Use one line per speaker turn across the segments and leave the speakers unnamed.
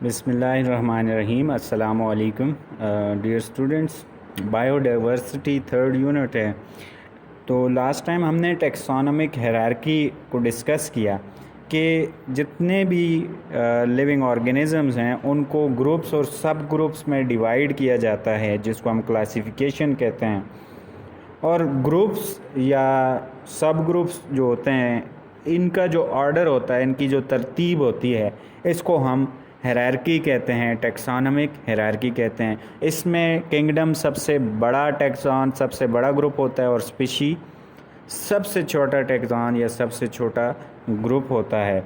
बिस्मिल्लाहिर्रहमानिर्रहीम। अस्सलामु अलैकुम dear students. Biodiversity third unit है। तो लास्ट टाइम हमने टेक्सोनोमिक हायरार्की को डिस्कस किया कि जितने भी लिविंग ऑर्गेनिजम्स हैं उनको ग्रुप्स और सब ग्रुप्स में डिवाइड किया जाता है, जिसको हम क्लासिफिकेशन कहते हैं। और ग्रुप्स या सब ग्रुप्स जो होते हैं, इनका जो ऑर्डर होता है, इनकी जो तरतीब होती है, इसको हम हायरार्की कहते हैं, टेक्सोनोमिक हायरार्की कहते हैं। इसमें किंगडम सबसे बड़ा टेक्सॉन, सबसे बड़ा ग्रुप होता है, और स्पीशी सबसे छोटा टेक्सॉन या सबसे छोटा ग्रुप होता है।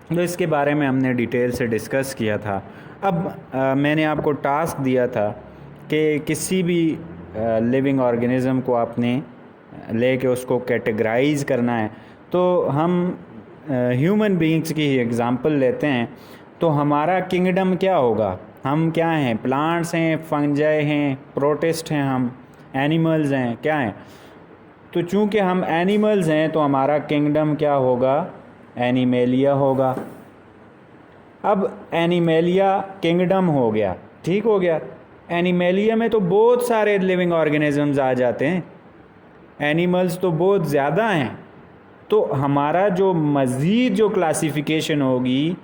तो इसके बारे में हमने डिटेल से डिस्कस किया था। अब मैंने आपको टास्क दिया था कि किसी भी लिविंग ऑर्गेनिज़म को आपने लेके उसको कैटेगराइज करना है। तो हम ह्यूमन बीइंग्स की ही एग्ज़ाम्पल लेते हैं। तो हमारा किंगडम क्या होगा? हम क्या हैं? प्लांट्स हैं, फंजाई हैं, प्रोटिस्ट हैं, हम एनिमल्स हैं, क्या हैं? तो चूँकि हम एनिमल्स हैं तो हमारा किंगडम क्या होगा? एनिमेलिया होगा। अब एनिमेलिया किंगडम हो गया, ठीक हो गया। एनिमेलिया में तो बहुत सारे लिविंग ऑर्गेनिजम्स आ जाते हैं, एनिमल्स तो बहुत ज़्यादा हैं। तो हमारा जो मज़ीद जो क्लासिफिकेशन होगी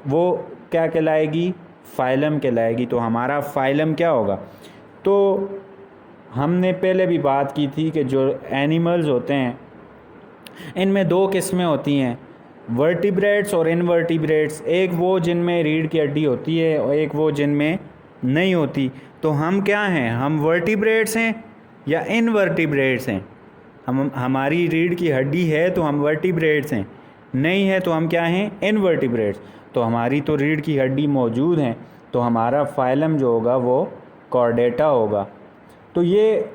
वो क्या कहलाएगी? फाइलम कहलाएगी। तो हमारा फाइलम क्या होगा? तो हमने पहले भी बात की थी कि जो एनिमल्स होते हैं इनमें दो किस्में होती हैं, वर्टिब्रेट्स और इनवर्टिब्रेट्स। एक वो जिनमें रीढ़ की हड्डी होती है और एक वो जिनमें नहीं होती। तो हम क्या हैं? हम वर्टिब्रेट्स हैं या इनवर्टिब्रेट्स हैं? हमारी रीढ़ की हड्डी है तो हम वर्टिब्रेट्स हैं, नहीं है तो हम क्या हैं? इनवर्टिब्रेट्स। तो हमारी तो रीढ़ की हड्डी मौजूद है, तो हमारा फाइलम जो होगा वो कॉर्डेटा होगा। तो ये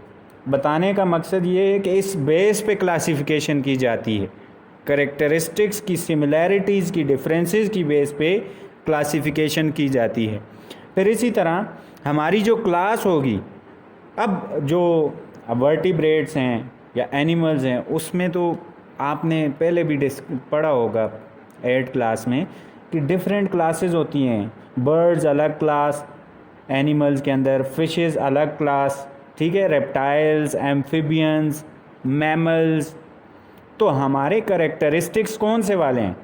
बताने का मकसद ये है कि इस बेस पे क्लासिफिकेशन की जाती है, करेक्टरिस्टिक्स की, सिमिलैरिटीज़ की, डिफरेंसेस की बेस पे क्लासिफिकेशन की जाती है। फिर इसी तरह हमारी जो क्लास होगी, अब जो वर्टिब्रेट्स हैं या एनिमल्स हैं, उसमें तो आपने पहले भी पढ़ा होगा 8th क्लास में कि डिफरेंट क्लासेस होती हैं। बर्ड्स अलग क्लास एनिमल्स के अंदर, फिशेस अलग क्लास, ठीक है, रेप्टाइल्स, एम्फिबियंस, मैमल्स। तो हमारे करेक्टरिस्टिक्स कौन से वाले हैं?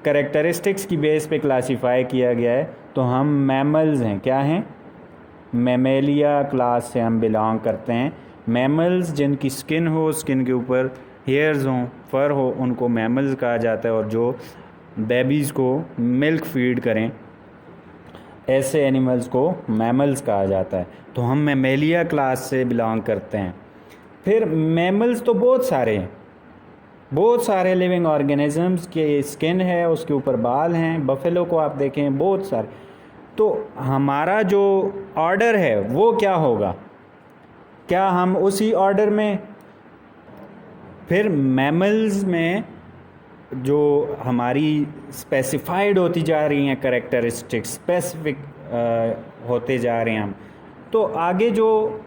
करेक्टरिस्टिक्स की बेस पे क्लासिफाई किया गया है। तो हम मैमल्स हैं, क्या हैं? मैमेलिया क्लास से हम बिलोंग करते हैं। मैमल्स जिनकी स्किन हो, स्किन के ऊपर हेयर्स हों, फर हो, उनको मैमल्स कहा जाता है। और जो बेबीज़ को मिल्क फीड करें, ऐसे एनिमल्स को मैमल्स कहा जाता है। तो हम मैमेलिया क्लास से बिलोंग करते हैं। फिर मैमल्स तो बहुत सारे हैं, बहुत सारे लिविंग ऑर्गेनिजम्स के स्किन है, उसके ऊपर बाल हैं। बफेलो को आप देखें, बहुत सारे। तो हमारा जो ऑर्डर है वो क्या होगा? क्या हम उसी ऑर्डर में? फिर मैमल्स में जो हमारी स्पेसिफाइड होती जा रही हैं करेक्टरिस्टिक्स, स्पेसिफिक होते जा रहे हैं हम। तो आगे जो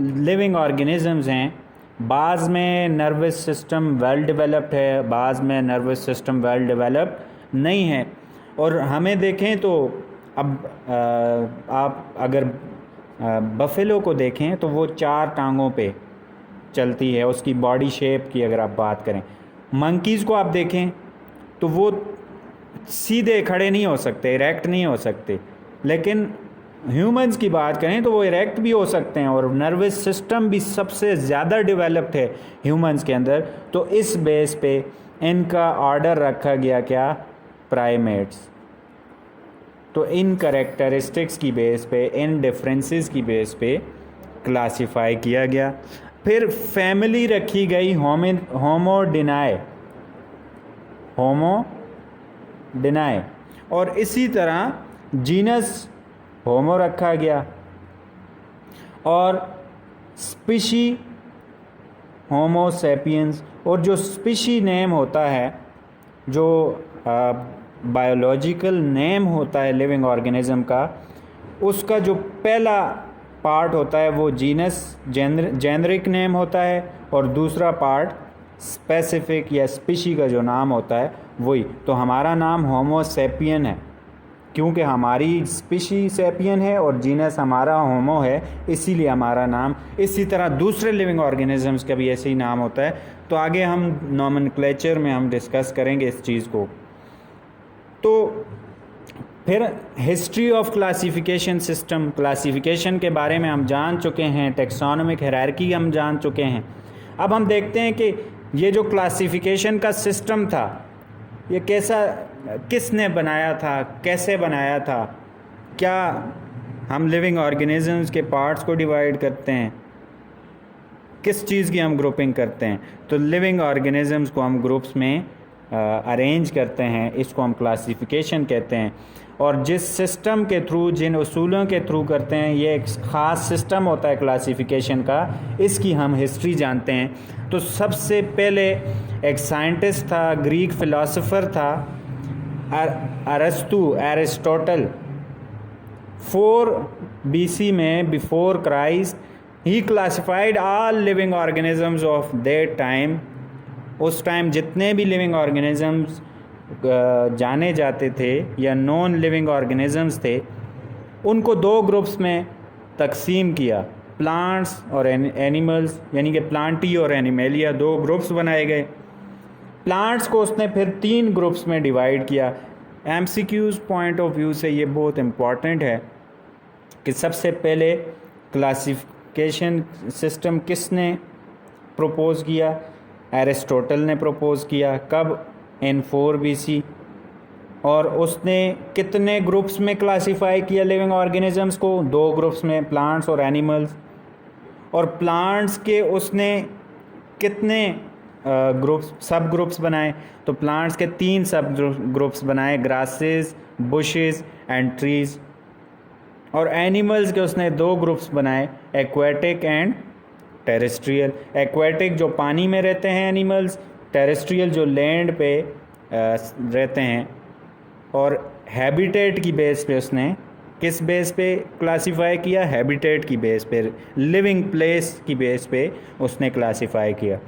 लिविंग ऑर्गेनिजम्स हैं, बाज़ में नर्वस सिस्टम वेल डेवलप्ड है, बाज़ में नर्वस सिस्टम वेल डेवलप्ड नहीं है। और हमें देखें तो अब आप अगर बफेलो को देखें तो वो 4 टांगों पे चलती है, उसकी बॉडी शेप की अगर आप बात करें। मंकीज़ को आप देखें तो वो सीधे खड़े नहीं हो सकते, इरेक्ट नहीं हो सकते। लेकिन ह्यूमंस की बात करें तो वो इरेक्ट भी हो सकते हैं, और नर्वस सिस्टम भी सबसे ज़्यादा डेवलप्ड है ह्यूमंस के अंदर। तो इस बेस पे इनका ऑर्डर रखा गया, क्या? प्राइमेट्स। तो इन करेक्टरिस्टिक्स की बेस पे, इन डिफरेंसेस की बेस पे क्लासिफाई किया गया। फिर फैमिली रखी गई होमोडिनाए, होमोडिनाए। और इसी तरह जीनस होमो रखा गया, और स्पीशी होमो सेपियंस। और जो स्पीशी नेम होता है, जो बायोलॉजिकल नेम होता है लिविंग ऑर्गेनिज्म का, उसका जो पहला पार्ट होता है वो जीनस, जेनरिक नेम होता है, और दूसरा पार्ट स्पेसिफिक या स्पीशी का जो नाम होता है वही। तो हमारा नाम होमो सेपियन है, क्योंकि हमारी स्पीशी सेपियन है और जीनस हमारा होमो है, इसीलिए हमारा नाम। इसी तरह दूसरे लिविंग ऑर्गेनिजम्स का भी ऐसे ही नाम होता है। तो आगे हम नॉमेनक्लेचर में हम डिस्कस करेंगे इस चीज़ को। तो फिर history of classification system, classification के बारे में हम जान चुके हैं, टेक्सोनोमिक हायरार्की हम जान चुके हैं। अब हम देखते हैं कि ये जो क्लासिफिकेशन का सिस्टम था, ये किसने बनाया था, कैसे बनाया था। क्या हम लिविंग ऑर्गेनिजम्स के पार्ट्स को डिवाइड करते हैं, किस चीज़ की हम ग्रुपिंग करते हैं? तो लिविंग ऑर्गेनिजम्स को हम ग्रुप्स में अरेंज करते हैं, इसको हम क्लासिफिकेशन कहते हैं। और जिस सिस्टम के थ्रू, जिन उसूलों के थ्रू करते हैं, ये एक ख़ास सिस्टम होता है क्लासिफिकेशन का, इसकी हम हिस्ट्री जानते हैं। तो सबसे पहले एक साइंटिस्ट था, ग्रीक फ़िलासफ़र था, अरस्तु, एरिस्टोटल। 4 BC में, before Christ, he classified all living organisms of that time. उस टाइम जितने भी लिविंग ऑर्गेनिजम्स जाने जाते थे या नॉन लिविंग ऑर्गेनिजम्स थे, उनको 2 ग्रुप्स में तकसीम किया, प्लांट्स और एनिमल्स, यानी कि प्लांटी और एनिमेलिया, 2 ग्रुप्स बनाए गए। प्लांट्स को उसने फिर 3 ग्रुप्स में डिवाइड किया। MCQs पॉइंट ऑफ व्यू से ये बहुत इम्पॉर्टेंट है कि सबसे पहले क्लासिफिकेशन सिस्टम किसने प्रपोज़ किया? एरिस्टोटल ने प्रपोज़ किया। कब? इन 4 BC। और उसने कितने ग्रुप्स में क्लासिफाई किया लिविंग ऑर्गेनिजम्स को? 2 ग्रुप्स में, प्लांट्स और एनिमल्स। और प्लांट्स के उसने कितने ग्रुप्स, सब ग्रुप्स बनाए? तो प्लांट्स के 3 सब ग्रुप्स बनाए, ग्रासेस, बुशेस एंड ट्रीज़। और एनिमल्स के उसने 2 ग्रुप्स बनाए, एक्वेटिक एंड टेरेस्ट्रियल। एक्वेटिक जो पानी में रहते हैं एनिमल्स, टेरेस्ट्रियल जो लैंड पे रहते हैं। और हैबिटेट की बेस पे उसने, किस बेस पे क्लासिफाई किया? हैबिटेट की बेस पे, लिविंग प्लेस की बेस पे उसने क्लासिफाई किया।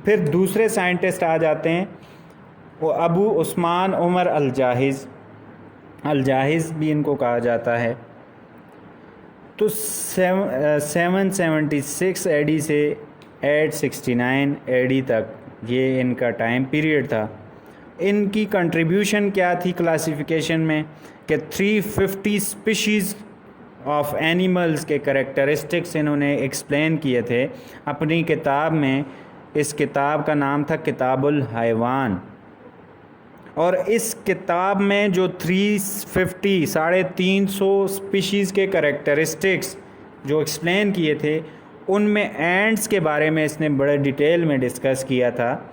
फिर दूसरे साइंटिस्ट आ जाते हैं, वो अबू उस्मान उमर अल-जाहिज़, अल-जाहिज़ भी इनको कहा जाता है। तो 776 AD से 869 AD तक ये इनका टाइम पीरियड था। इनकी कंट्रीब्यूशन क्या थी क्लासिफिकेशन में? कि 350 स्पीशीज़ ऑफ एनिमल्स के करेक्टरिस्टिक्स इन्होंने एक्सप्लेन किए थे अपनी किताब में। इस किताब का नाम था किताबुल हैवान। और इस किताब में जो 350 स्पीशीज़ के करेक्टरिस्टिक्स जो एक्सप्लेन किए थे, उनमें एंड्स के बारे में इसने बड़े डिटेल में डिस्कस किया था।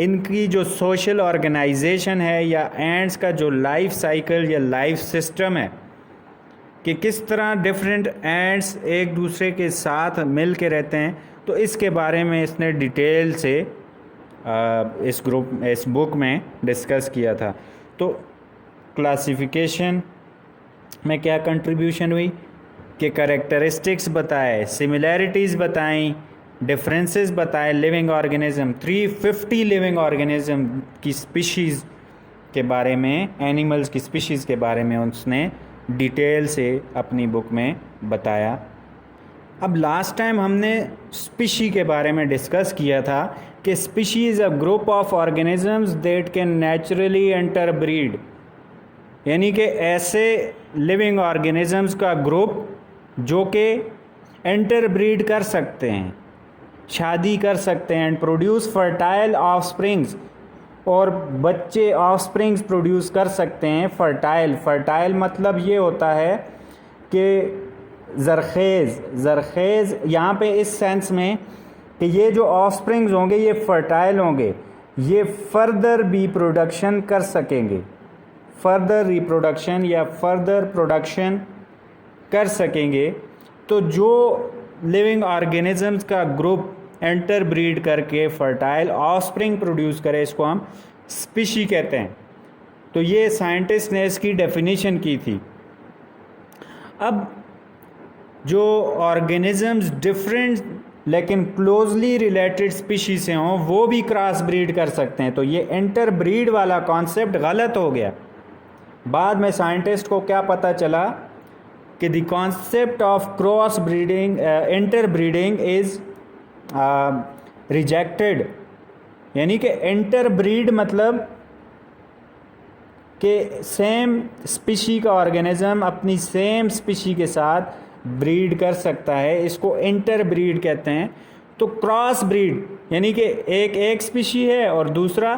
इनकी जो सोशल ऑर्गेनाइजेशन है या एंड्स का जो लाइफ साइकिल या लाइफ सिस्टम है, कि किस तरह डिफरेंट एंड्स एक दूसरे के साथ मिल के रहते हैं, तो इसके बारे में इसने डिटेल से इस बुक में डिस्कस किया था। तो क्लासिफिकेशन में क्या कंट्रीब्यूशन हुई कि करेक्टरिस्टिक्स बताए, सिमिलैरिटीज़ बताई, डिफरेंसेस बताए लिविंग ऑर्गेनिज्म। 350 लिविंग ऑर्गेनिज्म की स्पीशीज़ के बारे में, एनिमल्स की स्पीशीज़ के बारे में उसने डिटेल से अपनी बुक में बताया। अब लास्ट टाइम हमने स्पीशी के बारे में डिस्कस किया था कि species is a group of organisms that can naturally enter breed, यानी कि ऐसे लिविंग ऑर्गेनिजम्स का ग्रुप जो कि एंटर ब्रीड कर सकते हैं, शादी कर सकते हैं, एंड प्रोड्यूस फर्टाइल ऑफस्प्रिंग्स, और बच्चे ऑफस्प्रिंग्स प्रोड्यूस कर सकते हैं। फर्टाइल मतलब ये होता है कि ज़रखेज़ यहाँ पे इस सेंस में कि ये जो ऑफस्प्रिंग्स होंगे ये फर्टाइल होंगे, ये फर्दर भी प्रोडक्शन कर सकेंगे, फर्दर रिप्रोडक्शन या फर्दर प्रोडक्शन कर सकेंगे। तो जो लिविंग ऑर्गेनिजम्स का ग्रुप एंटर ब्रीड करके फर्टाइल ऑफस्प्रिंग प्रोड्यूस करे, इसको हम स्पीशी कहते हैं। तो ये साइंटिस्ट ने इसकी डेफिनेशन की थी। अब जो ऑर्गेनिजम्स डिफरेंट लेकिन क्लोजली रिलेटेड स्पीशी से हों, वो भी क्रॉस ब्रीड कर सकते हैं। तो ये इंटर ब्रीड वाला कॉन्सेप्ट गलत हो गया। बाद में साइंटिस्ट को क्या पता चला कि the concept of cross breeding inter breeding is rejected, यानी कि इंटर ब्रीड मतलब कि सेम स्पीशी का ऑर्गेनिज्म अपनी सेम स्पीशी के साथ ब्रीड कर सकता है, इसको इंटर ब्रीड कहते हैं। तो क्रॉस ब्रीड यानी कि एक स्पीशी है और दूसरा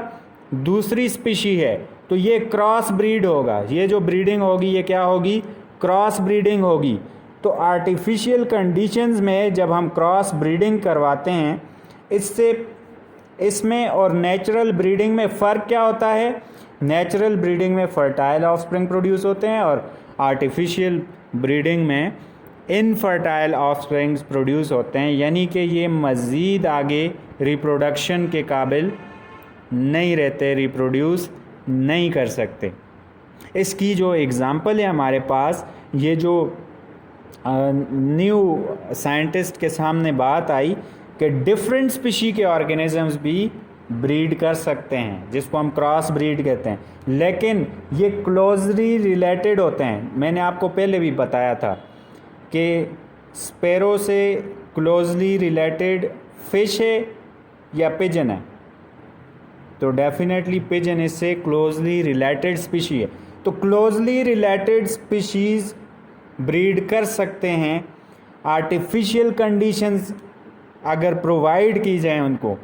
दूसरी स्पीशी है, तो ये क्रॉस ब्रीड होगा। ये जो ब्रीडिंग होगी ये क्या होगी? क्रॉस ब्रीडिंग होगी। तो आर्टिफिशियल कंडीशंस में जब हम क्रॉस ब्रीडिंग करवाते हैं, इसमें और नेचुरल ब्रीडिंग में फ़र्क क्या होता है? नेचुरल ब्रीडिंग में फर्टाइल ऑफस्प्रिंग प्रोड्यूस होते हैं और आर्टिफिशियल ब्रीडिंग में इनफर्टाइल ऑफस्प्रिंग्स प्रोड्यूस होते हैं, यानी कि ये मज़ीद आगे रिप्रोडक्शन के काबिल नहीं रहते, रिप्रोड्यूस नहीं कर सकते। इसकी जो एग्ज़ाम्पल है हमारे पास, ये जो न्यू साइंटिस्ट के सामने बात आई कि डिफरेंट स्पीशी के ऑर्गेनिजम्स भी ब्रीड कर सकते हैं, जिसको हम क्रॉस ब्रीड कहते हैं, लेकिन ये क्लोजली रिलेटेड होते हैं। मैंने आपको पहले भी बताया था कि स्पैरो से क्लोजली रिलेटेड फिश है या पिजन है, तो डेफिनेटली पिजन इससे क्लोजली रिलेटेड स्पीशी है। तो क्लोजली रिलेटेड स्पीशीज़ ब्रीड कर सकते हैं आर्टिफिशियल कंडीशंस अगर प्रोवाइड की जाए उनको।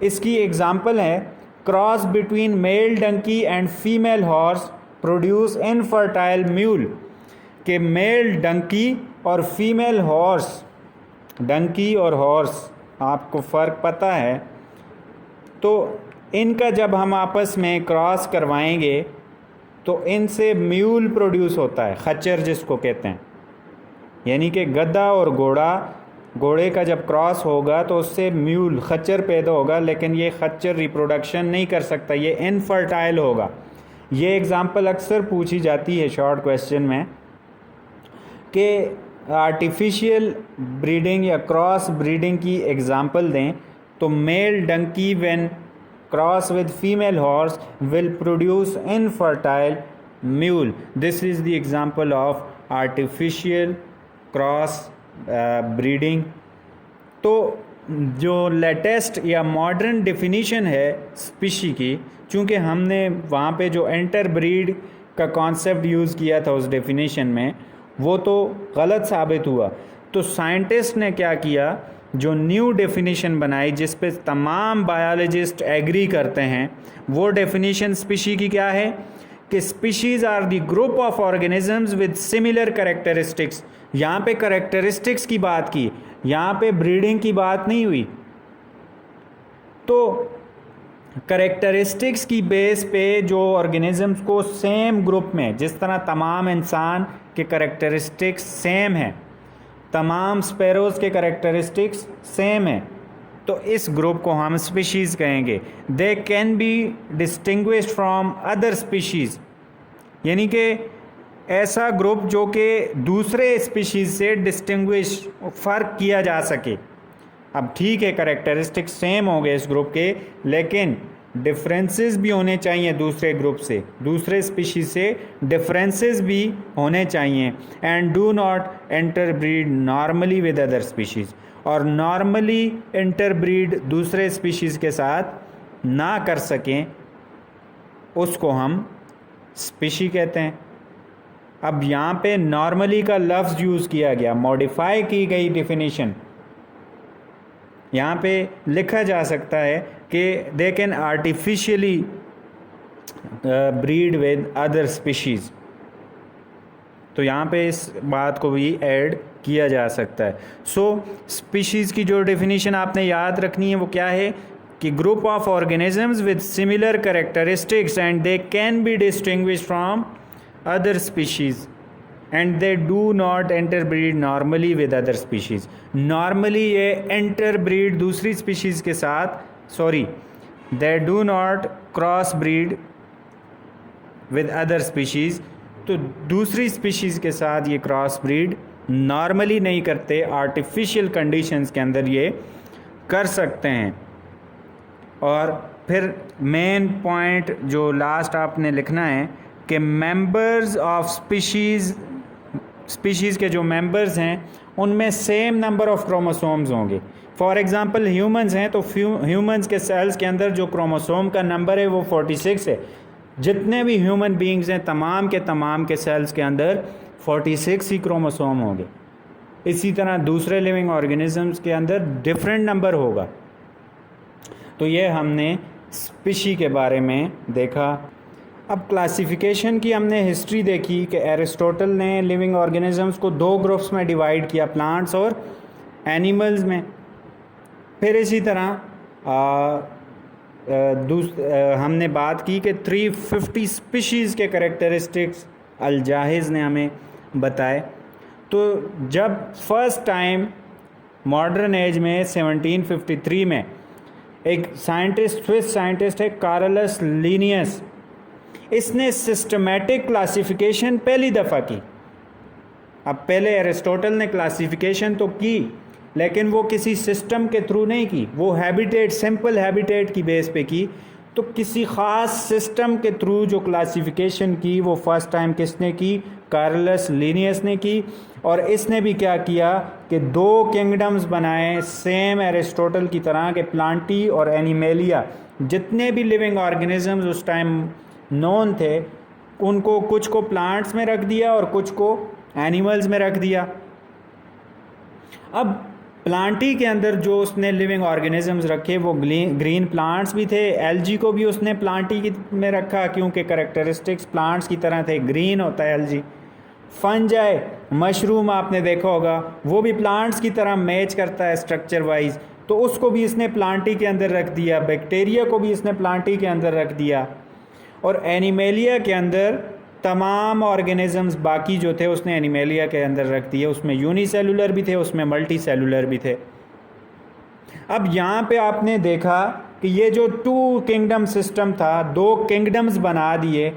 इसकी एग्जांपल है cross between male donkey and female horse produce infertile mule, के मेल डंकी और फीमेल हॉर्स, डंकी और हॉर्स आपको फ़र्क पता है, तो इनका जब हम आपस में क्रॉस करवाएंगे तो इनसे म्यूल प्रोड्यूस होता है, खच्चर जिसको कहते हैं, यानी कि गधा और घोड़े का जब क्रॉस होगा तो उससे म्यूल खच्चर पैदा होगा, लेकिन ये खच्चर रिप्रोडक्शन नहीं कर सकता, ये इनफर्टाइल होगा। ये एग्जांपल अक्सर पूछी जाती है शॉर्ट क्वेश्चन में कि आर्टिफिशियल ब्रीडिंग या क्रॉस ब्रीडिंग की एग्जांपल दें, तो male donkey when cross with female horse will produce infertile mule. This is the example of artificial cross breeding. तो जो लेटेस्ट या मॉडर्न डेफिनीशन है स्पीशी की, चूँकि हमने वहाँ पे जो इंटर ब्रीड का कॉन्सेप्ट यूज़ किया था उस डेफिनेशन में, वो तो गलत साबित हुआ। तो साइंटिस्ट ने क्या किया, जो न्यू डेफिनेशन बनाई जिस पे तमाम बायोलॉजिस्ट एग्री करते हैं, वो डेफिनेशन स्पीशी की क्या है कि species are the group of organisms with similar characteristics. यहाँ पे कैरेक्टरिस्टिक्स की बात की, यहाँ पे ब्रीडिंग की बात नहीं हुई। तो कैरेक्टरिस्टिक्स की बेस पे जो ऑर्गेनिजम्स को सेम ग्रुप में, जिस तरह तमाम इंसान के कैरेक्टरिस्टिक्स सेम हैं, तमाम स्पैरोज़ के कैरेक्टरिस्टिक्स सेम हैं, तो इस ग्रुप को हम स्पीशीज़ कहेंगे। They can be distinguished from other species, यानी कि ऐसा ग्रुप जो कि दूसरे स्पीशीज़ से डिस्टिंग्विश, फ़र्क किया जा सके। अब ठीक है, कैरेक्टरिस्टिक्स सेम हो गए इस ग्रुप के, लेकिन डिफरेंसेस भी होने चाहिए दूसरे ग्रुप से, दूसरे स्पीशीज़ से डिफरेंसेस भी होने चाहिए। And do not interbreed normally with other species, और नॉर्मली इंटरब्रीड दूसरे स्पीशीज़ के साथ ना कर सकें, उसको हम स्पीशी कहते हैं। अब यहाँ पे नॉर्मली का लफ्ज़ यूज़ किया गया, मॉडिफाई की गई डेफिनेशन। यहाँ पे लिखा जा सकता है कि they can artificially breed with other species, तो यहाँ पे इस बात को भी ऐड किया जा सकता है। सो स्पीशीज़ की जो डेफिनेशन आपने याद रखनी है वो क्या है कि group of organisms with similar characteristics and they can be distinguished from other species and they do not interbreed normally with other species. Normally ये इंटरब्रीड दूसरी स्पीशीज़ के साथ, they do not cross breed with other species, तो दूसरी species के साथ ये cross breed normally नहीं करते, आर्टिफिशियल कंडीशंस के अंदर ये कर सकते हैं। और फिर मेन पॉइंट जो लास्ट आपने लिखना है कि मेंबर्स ऑफ स्पीशीज़ के जो मेंबर्स हैं उनमें सेम नंबर ऑफ क्रोमोसोम्स होंगे। फॉर एग्ज़ाम्पल ह्यूमंस हैं तो ह्यूमंस के सेल्स के अंदर जो क्रोमोसोम का नंबर है वो 46 है। जितने भी ह्यूमन बीइंग्स हैं तमाम के सेल्स के अंदर 46 ही क्रोमोसोम होंगे। इसी तरह दूसरे लिविंग ऑर्गेनिजम्स के अंदर डिफरेंट नंबर होगा। तो ये हमने स्पीशी के बारे में देखा। अब क्लासिफिकेशन की हमने हिस्ट्री देखी कि एरिस्टोटल ने लिविंग ऑर्गेनिजम्स को 2 ग्रुप्स में डिवाइड किया, प्लांट्स और एनिमल्स में। फिर इसी तरह हमने बात की कि 350 स्पीशीज़ के कैरेक्टरिस्टिक्स अलजाहिज़ ने हमें बताए। तो जब फर्स्ट टाइम मॉडर्न एज में 1753 में एक साइंटिस्ट, स्विस साइंटिस्ट है कार्लस लिनियस, इसने सिस्टमेटिक क्लासिफिकेशन पहली दफ़ा की। अब पहले एरिस्टोटल ने क्लासिफिकेशन तो की लेकिन वो किसी सिस्टम के थ्रू नहीं की, वो हैबिटेट, सिंपल हैबिटेट की बेस पे की। तो किसी ख़ास सिस्टम के थ्रू जो क्लासिफिकेशन की वो फर्स्ट टाइम किसने की? कार्लस लिनियस ने की। और इसने भी क्या किया कि 2 किंगडम्स बनाए सेम एरिस्टोटल की तरह के प्लांटी और एनिमेलिया। जितने भी लिविंग ऑर्गेनिजम्स उस टाइम नोन थे उनको कुछ को प्लांट्स में रख दिया और कुछ को एनिमल्स में रख दिया। अब प्लांटी के अंदर जो उसने लिविंग ऑर्गेनिजम्स रखे वो ग्रीन प्लांट्स भी थे। एलजी को भी उसने प्लांटी में रखा क्योंकि कैरेक्टरिस्टिक्स प्लांट्स की तरह थे, ग्रीन होता है एलजी। फंजाई, मशरूम आपने देखा होगा, वो भी प्लांट्स की तरह मैच करता है स्ट्रक्चर वाइज, तो उसको भी इसने प्लांटी के अंदर रख दिया। बैक्टीरिया को भी इसने प्लांटी के अंदर रख दिया। और एनिमेलिया के अंदर तमाम ऑर्गेनिजम्स बाकी जो थे उसने एनिमेलिया के अंदर रख दिए। उसमें यूनिसेलुलर भी थे, उसमें मल्टी सेलुलर भी थे। अब यहाँ पे आपने देखा कि ये जो 2 किंगडम सिस्टम था, 2 किंगडम्स बना दिए,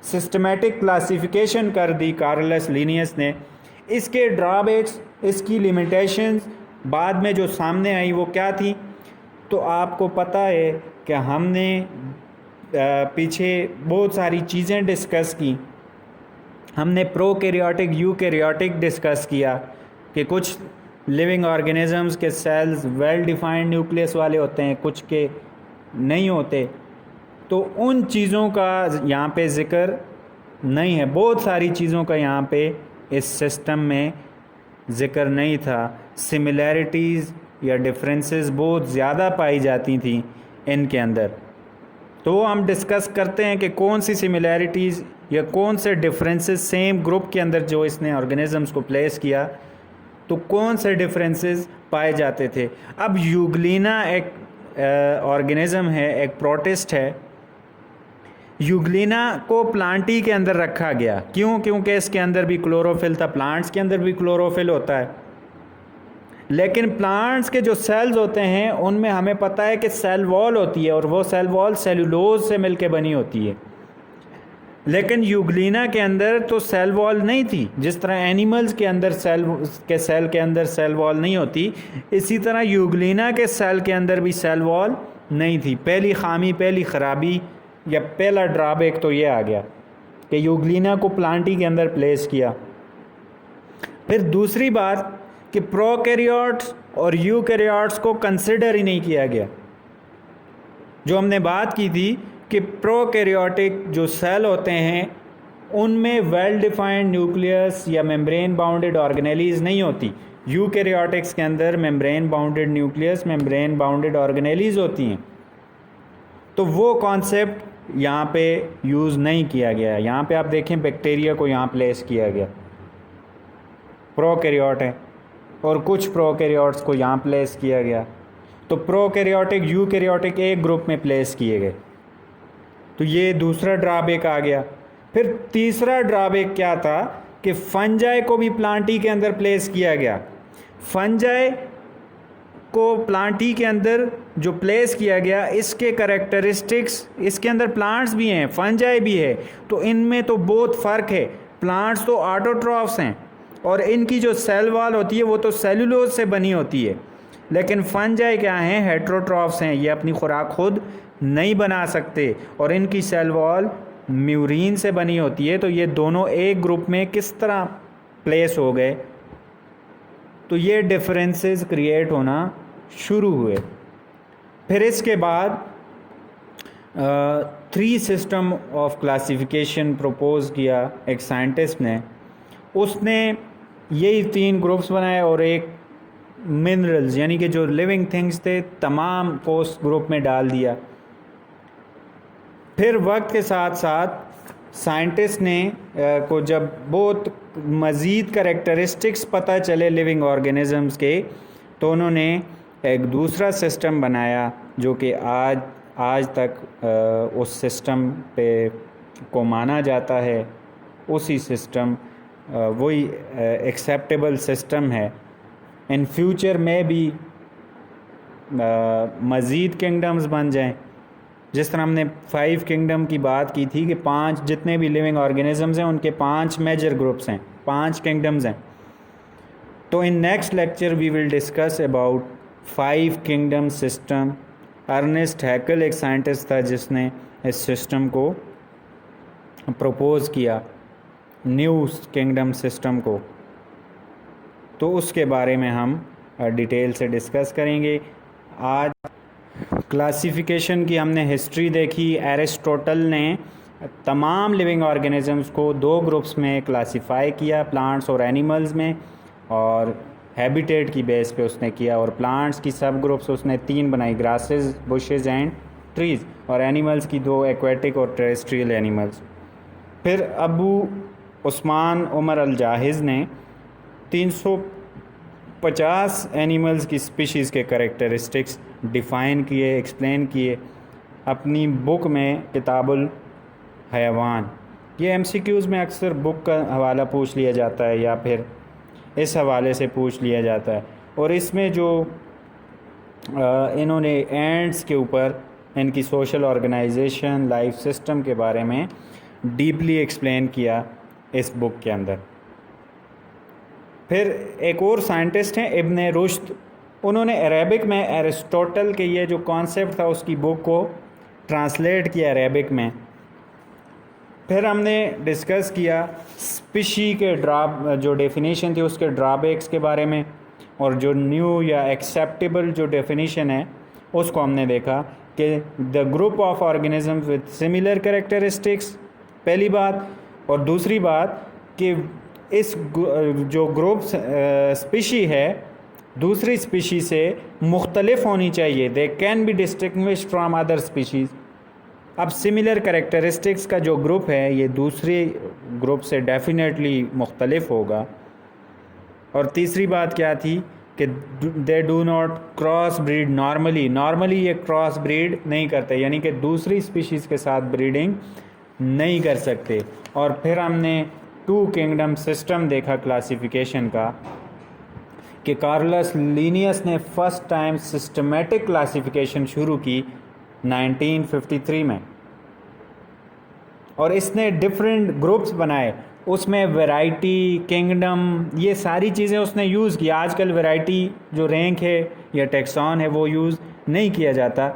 सिस्टमेटिक क्लासिफिकेशन कर दी कार्लस लिनियस ने। इसके ड्रॉबैक्स, इसकी लिमिटेशंस बाद में जो सामने आई वो क्या थी? तो आपको पता है कि हमने पीछे बहुत सारी चीज़ें डिस्कस की। हमने प्रोकैरियोटिक, यूकैरियोटिक डिस्कस किया कि कुछ लिविंग ऑर्गेनिजम्स के सेल्स वेल डिफाइंड न्यूक्लियस वाले होते हैं, कुछ के नहीं होते। तो उन चीज़ों का यहाँ पे ज़िक्र नहीं है, बहुत सारी चीज़ों का यहाँ पे इस सिस्टम में ज़िक्र नहीं था। सिमिलैरिटीज़ या डिफरेंसेस बहुत ज़्यादा पाई जाती थी इनके अंदर। तो हम डिस्कस करते हैं कि कौन सी सिमिलैरिटीज़ या कौन से डिफरेंसेस सेम ग्रुप के अंदर जो इसने ऑर्गेनिजम्स को प्लेस किया तो कौन से डिफरेंसेस पाए जाते थे। अब यूग्लिना एक ऑर्गेनिज़म है, एक प्रोटिस्ट है। यूग्लिना को प्लांटी के अंदर रखा गया, क्यों? क्योंकि इसके अंदर भी क्लोरोफिल था, प्लांट्स के अंदर भी क्लोरोफिल होता है। लेकिन प्लांट्स के जो सेल्स होते हैं उनमें हमें पता है कि सेल वॉल होती है और वो सेल वॉल सेलुलोज से मिलके बनी होती है। लेकिन यूग्लिना के अंदर तो सेल वॉल नहीं थी। जिस तरह एनिमल्स के अंदर सेल के अंदर सेल वॉल नहीं होती, इसी तरह यूग्लिना के सेल के अंदर भी सेल वॉल नहीं थी। पहली खामी, पहली ख़राबी या पहला ड्रॉबैक तो ये आ गया कि यूग्लिना को प्लांटी के अंदर प्लेस किया। फिर दूसरी बात कि प्रोकैरियोट्स और यूकैरियोट्स को कंसिडर ही नहीं किया गया। जो हमने बात की थी कि प्रोकैरियोटिक जो सेल होते हैं उनमें वेल डिफाइंड न्यूक्लियस या मेम्ब्रेन बाउंडेड ऑर्गेनेलीज नहीं होती। यूकैरियोटिक्स के अंदर membrane bounded nucleus, membrane bounded organelles होती हैं। तो वो कॉन्सेप्ट यहाँ पे यूज़ नहीं किया गया। यहाँ पे आप देखें बैक्टीरिया को यहाँ प्लेस किया गया, प्रोकैरियोट है, और कुछ प्रोकैरियोट्स को यहाँ प्लेस किया गया। तो प्रोकैरियोटिक, यूकैरियोटिक एक ग्रुप में प्लेस किए गए। तो ये दूसरा ड्रॉबैक आ गया। फिर तीसरा ड्रॉबैक क्या था कि फंजाई को भी प्लांटी के अंदर प्लेस किया गया। फंजाई को प्लांटी के अंदर जो प्लेस किया गया, इसके कैरेक्टरिस्टिक्स, इसके अंदर प्लांट्स भी हैं, फंजाई भी है, तो इनमें तो बहुत फ़र्क है। प्लांट्स तो ऑटोट्रॉफ्स हैं और इनकी जो सेल वॉल होती है वो तो सेलुलोज से बनी होती है। लेकिन फंजाई क्या हैं? हेट्रोट्रॉफ्स हैं, ये अपनी खुराक खुद नहीं बना सकते और इनकी सेल वॉल म्यूरीन से बनी होती है, तो ये दोनों एक ग्रुप में किस तरह प्लेस हो गए, तो ये डिफरेंसेस क्रिएट होना शुरू हुए। फिर इसके बाद 3 सिस्टम ऑफ क्लासिफिकेशन प्रपोज किया एक साइंटिस्ट ने। उसने यही 3 ग्रुप्स बनाए और एक मिनरल्स यानी कि जो लिविंग थिंग्स थे तमाम को उस ग्रुप में डाल दिया। फिर वक्त के साथ साथ साइंटिस्ट ने को जब बहुत मज़ीद करेक्टरिस्टिक्स पता चले लिविंग ऑर्गेनिजम्स के, तो उन्होंने एक दूसरा सिस्टम बनाया जो कि आज तक उस सिस्टम पे को माना जाता है। उसी सिस्टम वही एक्सेप्टेबल सिस्टम है। इन फ्यूचर में भी मज़ीद किंगडम्स बन जाएं, जिस तरह हमने 5 किंगडम की बात की थी कि 5 जितने भी लिविंग ऑर्गेनिजम्स हैं उनके 5 मेजर ग्रुप्स हैं, 5 किंगडम्स हैं। तो in next lecture we will discuss about 5 kingdom system. Ernest Haeckel एक साइंटिस्ट था जिसने इस सिस्टम को प्रपोज किया, न्यू किंगडम सिस्टम को। तो उसके बारे में हम डिटेल से डिस्कस करेंगे। आज क्लासिफिकेशन की हमने हिस्ट्री देखी। एरिस्टोटल ने तमाम लिविंग ऑर्गेनिजम्स को 2 ग्रुप्स में क्लासिफाई किया, प्लांट्स और एनिमल्स में, और हैबिटेट की बेस पे उसने किया। और प्लांट्स की सब ग्रुप्स उसने 3 बनाई, ग्रासेस, बुशेस एंड ट्रीज़, और एनिमल्स की 2, एक्वेटिक और टेरेस्ट्रियल एनिमल्स। फिर अबू उस्मान उमर अल जाहिज़ ने 350 एनिमल्स की स्पीशीज़ के करेक्टरिस्टिक्स डिफ़ाइन किए, एक्सप्लेन किए अपनी बुक में किताबुल हयावान। ये एमसीक्यूज़ में अक्सर बुक का हवाला पूछ लिया जाता है या फिर इस हवाले से पूछ लिया जाता है। और इसमें जो इन्होंने एंड्स के ऊपर इनकी सोशल ऑर्गेनाइजेशन, लाइफ सिस्टम के बारे में डीपली एक्सप्लेन किया इस बुक के अंदर। फिर एक और साइंटिस्ट हैं इब्न रुश्द, उन्होंने अरेबिक में एरिस्टोटल के ये जो कॉन्सेप्ट था उसकी बुक को ट्रांसलेट किया अरेबिक में। फिर हमने डिस्कस किया स्पीशी के जो डेफिनेशन थी उसके ड्रॉबैक्स के बारे में, और जो न्यू या एक्सेप्टेबल जो डेफिनेशन है उसको हमने देखा कि the group of organism with similar characteristics, पहली बात। और दूसरी बात कि इस जो ग्रुप स्पीशी है दूसरी स्पीशी से मुख्तलिफ होनी चाहिए, they can be distinguished from other species. अब सिमिलर कैरेक्टरिस्टिक्स का जो ग्रुप है ये दूसरे ग्रुप से डेफिनेटली मुख्तलिफ होगा। और तीसरी बात क्या थी कि they do not cross breed normally ये क्रॉस ब्रीड नहीं करते, यानी कि दूसरी स्पीशीज़ के साथ ब्रीडिंग नहीं कर सकते। और फिर हमने 2 किंगडम सिस्टम देखा क्लासिफिकेशन का, कि कार्लस लीनियस ने फर्स्ट टाइम सिस्टमेटिक क्लासिफिकेशन शुरू की 1953 में, और इसने डिफरेंट ग्रुप्स बनाए, उसमें वैरायटी, किंगडम, ये सारी चीज़ें उसने यूज़ की। आजकल वैरायटी जो रैंक है या टेक्सॉन है वो यूज़ नहीं किया जाता,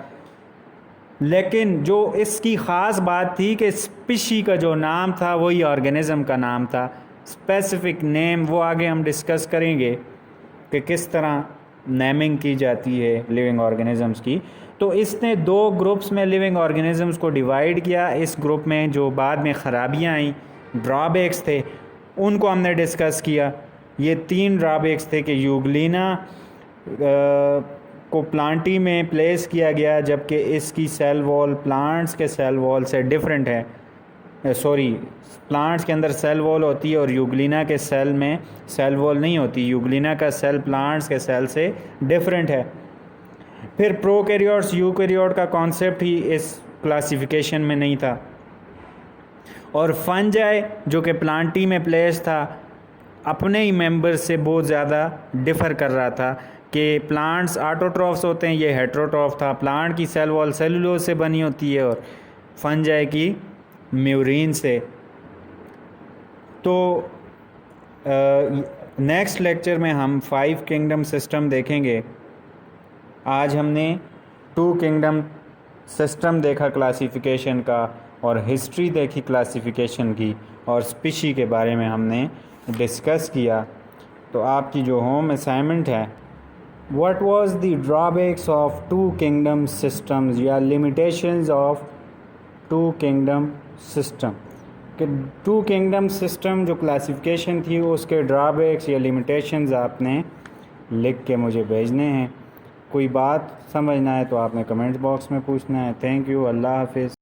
लेकिन जो इसकी ख़ास बात थी कि स्पीशी का जो नाम था वही ऑर्गेनिज़म का नाम था, स्पेसिफिक नेम, वो आगे हम डिस्कस करेंगे कि किस तरह नेमिंग की जाती है लिविंग ऑर्गेनिजम्स की। तो इसने 2 ग्रुप्स में लिविंग ऑर्गेनिजम्स को डिवाइड किया। इस ग्रुप में जो बाद में ख़राबियाँ आई, ड्रॉबैक्स थे, उनको हमने डिस्कस किया। ये 3 ड्रॉबैक्स थे कि यूग्लिना को प्लांटी में प्लेस किया गया जबकि इसकी सेल वॉल प्लांट्स के सेल वॉल से डिफरेंट है। प्लांट्स के अंदर सेल वॉल होती है और यूग्लिना के सेल में सेल वॉल नहीं होती। यूग्लिना का सेल प्लांट्स के सेल से डिफरेंट है। फिर प्रोकैरियोट्स यूकैरियोट का कॉन्सेप्ट ही इस क्लासिफिकेशन में नहीं था। और फंजाई जो कि प्लांटी में प्लेस था अपने ही मेंबर से बहुत ज़्यादा डिफ़र कर रहा था कि प्लांट्स ऑटोट्रॉफ्स होते हैं, ये हेट्रोट्रॉफ था। प्लांट की सेल वॉल सेलुलोज से बनी होती है और फंजाई की म्यूरीन से। तो नेक्स्ट लेक्चर में हम 5 किंगडम सिस्टम देखेंगे। आज हमने 2 किंगडम सिस्टम देखा क्लासिफिकेशन का, और हिस्ट्री देखी क्लासिफिकेशन की, और स्पीशी के बारे में हमने डिस्कस किया। तो आपकी जो होम असाइनमेंट है, what was the drawbacks of two kingdom systems या limitations of two kingdom system, कि टू किंगडम सिस्टम जो क्लासिफिकेशन थी उसके ड्रॉबैक्स या लिमिटेशंस आपने लिख के मुझे भेजने हैं। कोई बात समझना है तो आपने कमेंट बॉक्स में पूछना है। थैंक यू, अल्लाह हाफिज़।